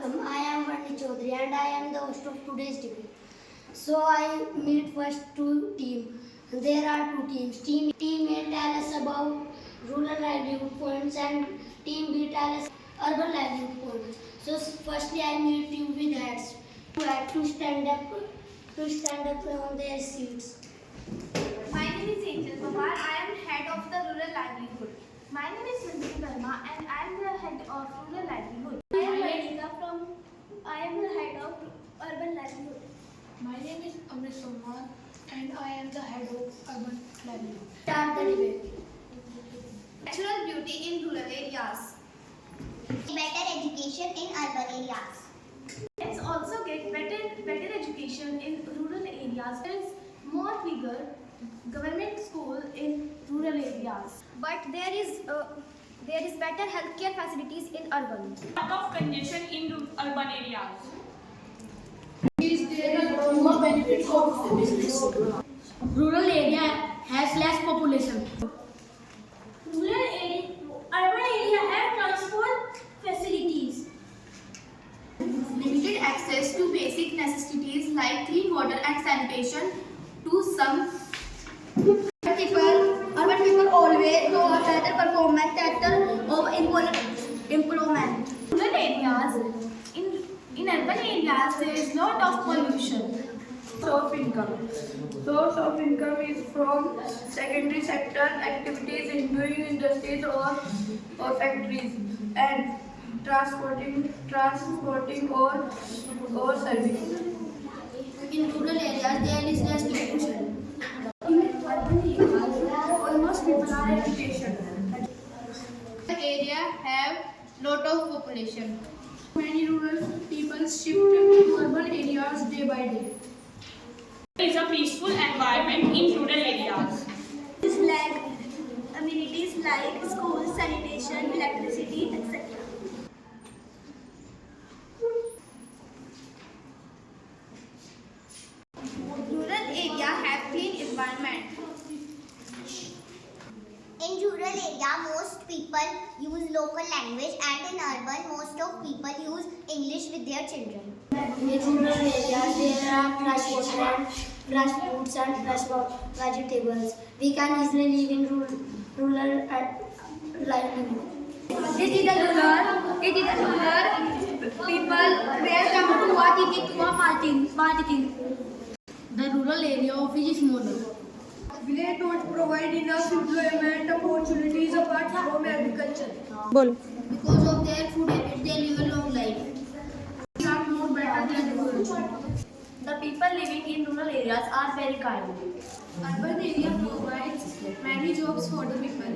I am Varni Chaudhary and I am the host of today's debate. So I meet first two teams. There are two teams. Team A tell us about rural livelihood points and Team B tell us urban livelihood points. So firstly I meet you with heads who had to stand up on their seats. My name is Angel Pawar. I am head of the rural livelihood. My name is Sandeep Verma and I am the head of rural livelihood. I am the head of urban livelihood. My name is Amrit Somar and I am the head of urban livelihood. Start the debate. Natural beauty in rural areas. Better education in urban areas. Let's also get better education in rural areas. There is more bigger government school in rural areas. But there is better healthcare facilities in urban. Lot of congestion in urban areas. There are more benefits of business. Rural area has less population. Urban area have transport facilities. Limited access to basic necessities like clean water and sanitation to some Urban people always go a better performance of improvement. Rural areas, in urban areas, there is lot of pollution. Source of income is from secondary sector activities in doing industries or factories and transporting or service. In rural areas, there is less pollution. In urban areas, almost people are education. area have lot of population. Many rural people shift to urban areas day by day. There is a peaceful environment in rural areas. Like amenities like schools, sanitation, electricity, etc. Rural area have clean environment. In rural area, most people use local language, and in urban, most of people use English with their children. In rural areas, there are fresh water, fresh fruits and fresh vegetables. We can easily live in rural livelihood. It is the rural people where come to marketing. The rural area office is smaller. Village don't provide enough employment opportunities apart from agriculture. Because of their food habits, they live a long life. They are more better than rural. The people living in rural areas are very kind. Urban area provides many jobs for the people.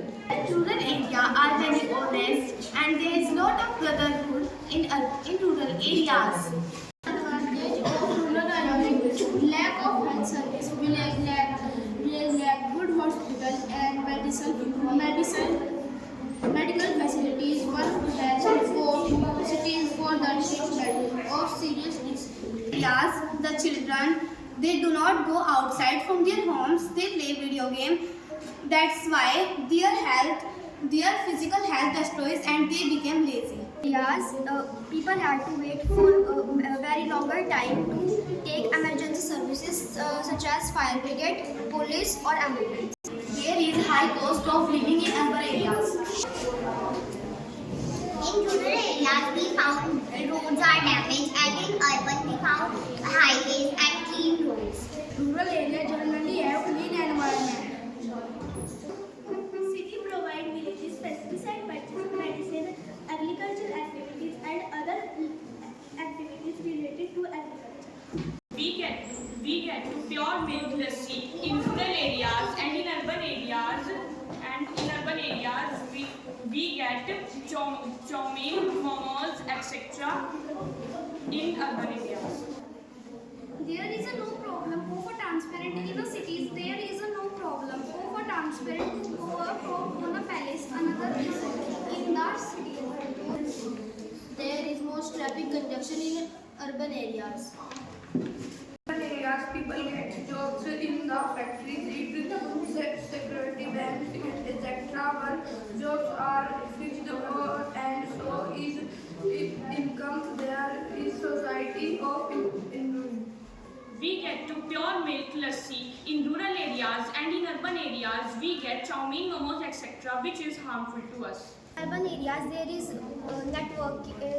Rural area are very honest and there is lot of brotherhood in rural areas. Advantage of rural livelihood: lack of health service, village lack good hospitals and medical facilities. One has to go to cities for the treatment of serious diseases. Areas, the children, they do not go outside from their homes. They play video game. That's why their physical health destroys and they become lazy. Areas, people had to wait for a very longer time to take emergency services such as fire brigade, police or ambulance. There is high cost of living in urban areas. In rural areas, we found roads are damaged, and in urban, we found highways and clean roads. Rural areas generally have clean environment. City provide villages pesticide medicine, agricultural activities and other activities related to agriculture. We get to pure milk lassi in rural areas and in urban areas. We get chow mein, momos, etc. in urban areas. There is no problem go for transparent in the cities. There is no problem go for transparent to go from a palace another is in the city. There is most traffic congestion in urban areas. Urban areas, people get jobs in the factories, security banks, etc. Where jobs are fixed and so is income there pure milk lassi in rural areas and in urban areas, we get chow mein, momos, etc., which is harmful to us. Urban areas there is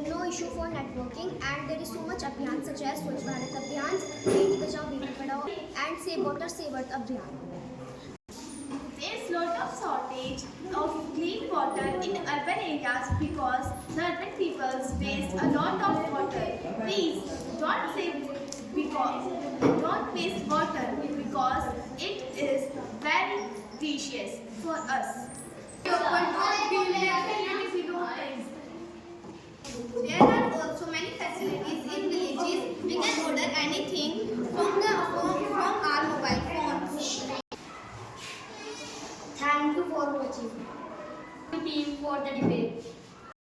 no issue for networking, and there is so much abhiyans such as Swachh Bharat Abhiyan, Beti Bachao Beti Padhao and Save Water Save Earth Abhiyan. There's lot of shortage of clean water in urban areas because the urban people waste a lot of water. Please don't waste water because it is very precious for us. But don't feel like if you don't